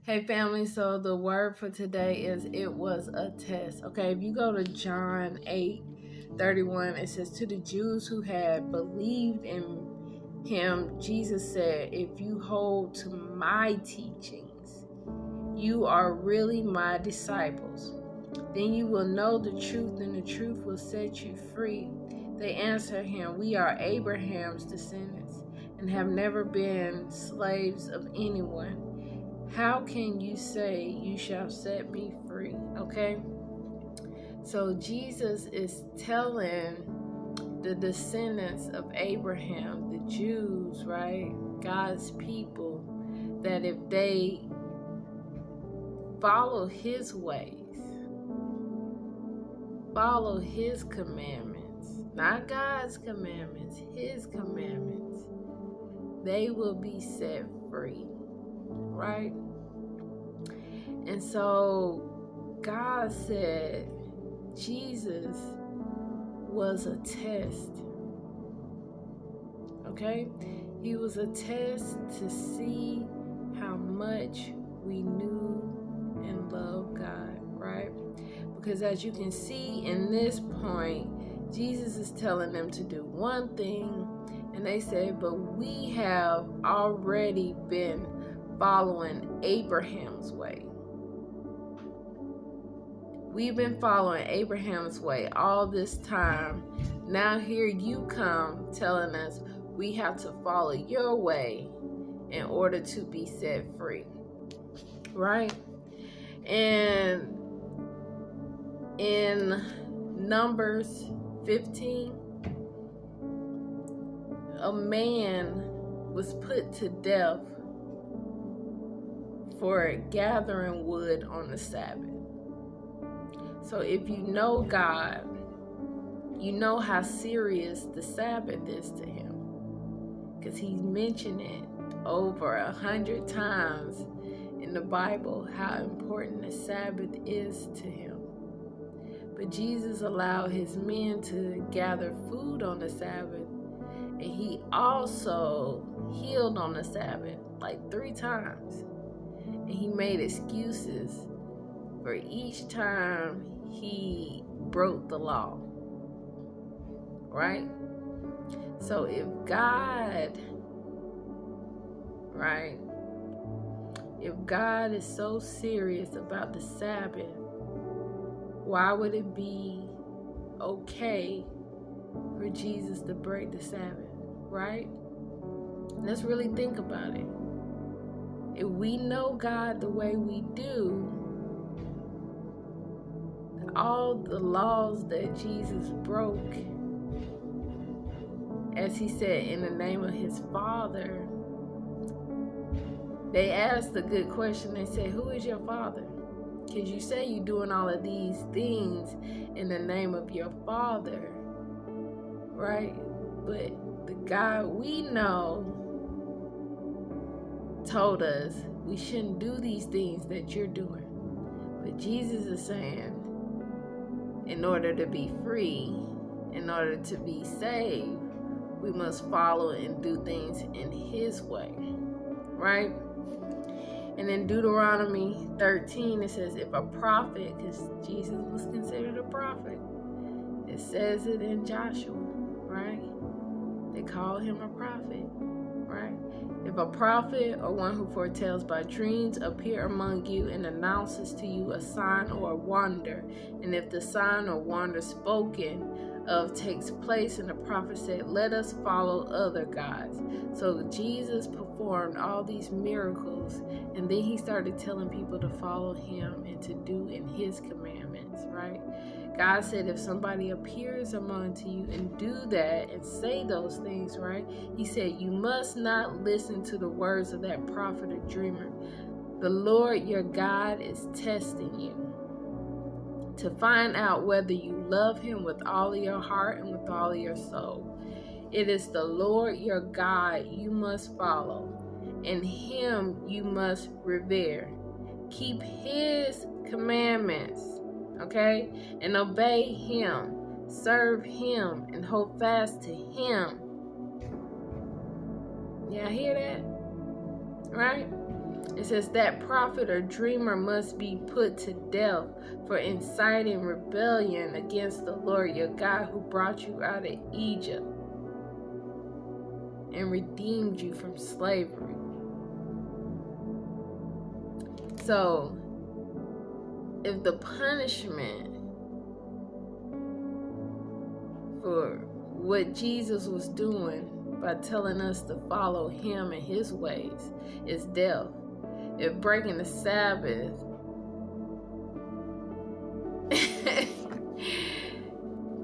Hey family, so the word for today is it was a test. Okay, if you go to John 8:31, it says, to the Jews who had believed in him, Jesus said, if you hold to my teachings, you are really my disciples. Then you will know the truth, and the truth will set you free. They answered him, we are Abraham's descendants and have never been slaves of anyone. How can you say you shall set me free? Okay? So Jesus is telling the descendants of Abraham, the Jews, right? God's people, that if they follow his ways, follow his commandments, not God's commandments, his commandments, they will be set free, right? And so God said Jesus was a test. Okay? He was a test to see how much we knew and loved God, right? Because as you can see in this point, Jesus is telling them to do one thing, and they say, but we have already been following Abraham's way. We've been following Abraham's way all this time. Now here you come telling us we have to follow your way in order to be set free, right? And in Numbers 15, a man was put to death for gathering wood on the Sabbath. So if you know God, you know how serious the Sabbath is to him, because he's mentioned it over 100 times in the Bible, how important the Sabbath is to him. But Jesus allowed his men to gather food on the Sabbath, and he also healed on the Sabbath like 3 times. And he made excuses for each time he broke the law, right? So if God, right, if God is so serious about the Sabbath, why would it be okay for Jesus to break the Sabbath, right? Let's really think about it. If we know God the way we do, all the laws that Jesus broke, as he said, in the name of his Father, they asked a good question. They said, who is your Father? Because you say you're doing all of these things in the name of your Father, right? But the God we know told us we shouldn't do these things that you're doing. But Jesus is saying, in order to be free, in order to be saved, we must follow and do things in his way, right? And in Deuteronomy 13, it says, if a prophet, because Jesus was considered a prophet, it says it in Joshua, right? They call him a prophet, right? If a prophet or one who foretells by dreams appear among you and announces to you a sign or a wonder, and if the sign or wonder spoken of takes place, and the prophet said, let us follow other gods. So Jesus performed all these miracles, and then he started telling people to follow him and to do in his commandments, right? God said if somebody appears among you and do that and say those things, right? He said you must not listen to the words of that prophet or dreamer. The Lord your God is testing you to find out whether you love him with all of your heart and with all of your soul. It is the Lord your God you must follow, and him you must revere. Keep his commandments, okay? And obey him. Serve him and hold fast to him. Yeah, hear that? Right? It says that prophet or dreamer must be put to death for inciting rebellion against the Lord your God, who brought you out of Egypt and redeemed you from slavery. So, if the punishment for what Jesus was doing by telling us to follow him and his ways is death, if breaking the Sabbath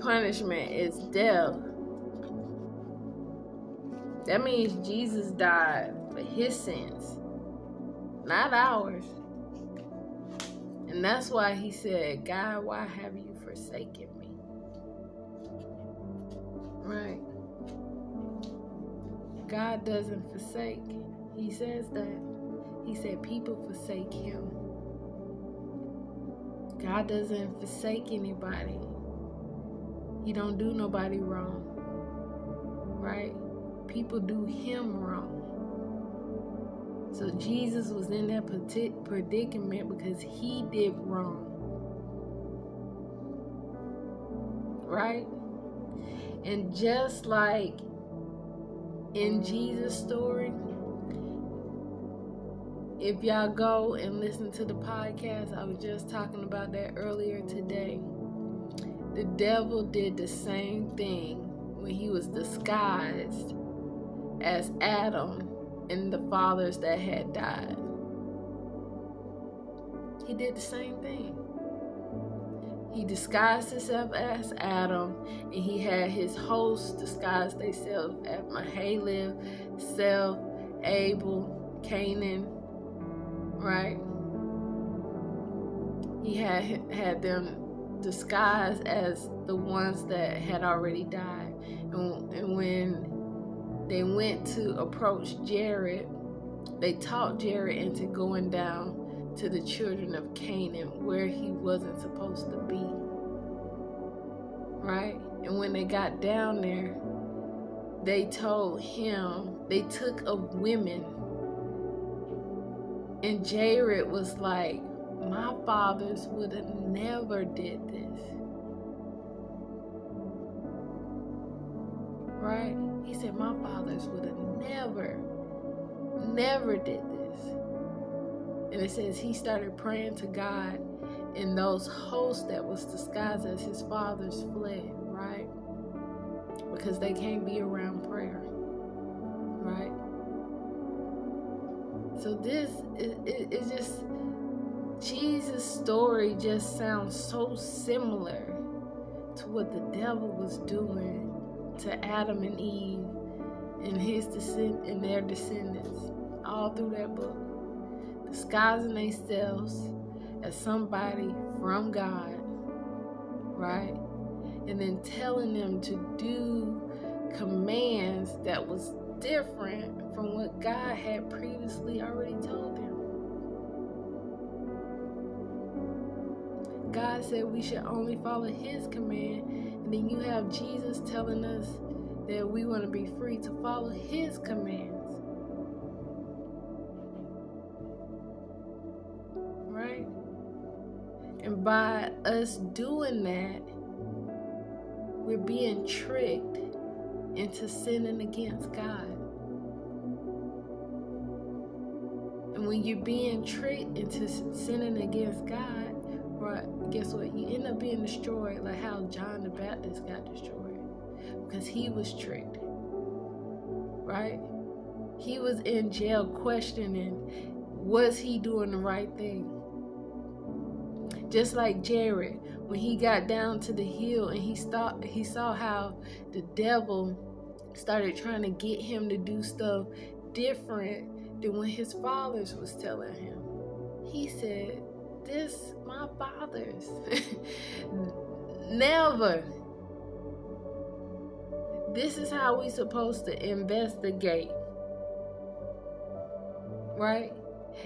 punishment is death, that means Jesus died for his sins, not ours. And that's why he said, God, why have you forsaken me? Right. God doesn't forsake. He says that. He said people forsake him. God doesn't forsake anybody. He don't do nobody wrong. Right? People do him wrong. So Jesus was in that predicament because he did wrong. Right? And just like in Jesus' story, if y'all go and listen to the podcast, I was just talking about that earlier today. The devil did the same thing when he was disguised as Adam and the fathers that had died. He did the same thing. He disguised himself as Adam, and he had his hosts disguise themselves as Mahalalel, Seth, Abel, Canaan, right? He had them disguised as the ones that had already died. And when they went to approach Jared, they talked Jared into going down to the children of Canaan where he wasn't supposed to be. Right? And when they got down there, they told him, they took of women. And Jared was like, my fathers would have never did this. Right? He said, my fathers would have never did this. And it says he started praying to God, and those hosts that was disguised as his fathers fled, right? Because they can't be around prayer, right? So this is just, Jesus' story just sounds so similar to what the devil was doing to Adam and Eve and and their descendants all through that book, disguising themselves as somebody from God, right? And then telling them to do commands that was different from what God had previously already told them. God said we should only follow his command, and then you have Jesus telling us that we want to be free to follow his commands. Right? And by us doing that, we're being tricked into sinning against God. And when you're being tricked into sinning against God, right, guess what? You end up being destroyed, like how John the Baptist got destroyed. Because he was tricked. Right? He was in jail questioning, was he doing the right thing? Just like Jared, when he got down to the hill and he saw how the devil started trying to get him to do stuff different than what his fathers was telling him. He said, this, my fathers, never. This is how we supposed to investigate, right?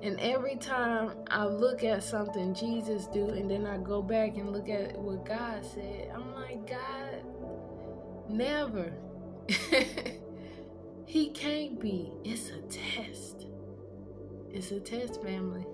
And every time I look at something Jesus do, and then I go back and look at what God said, I'm like, God, never. He can't be. It's a test. It's a test, family.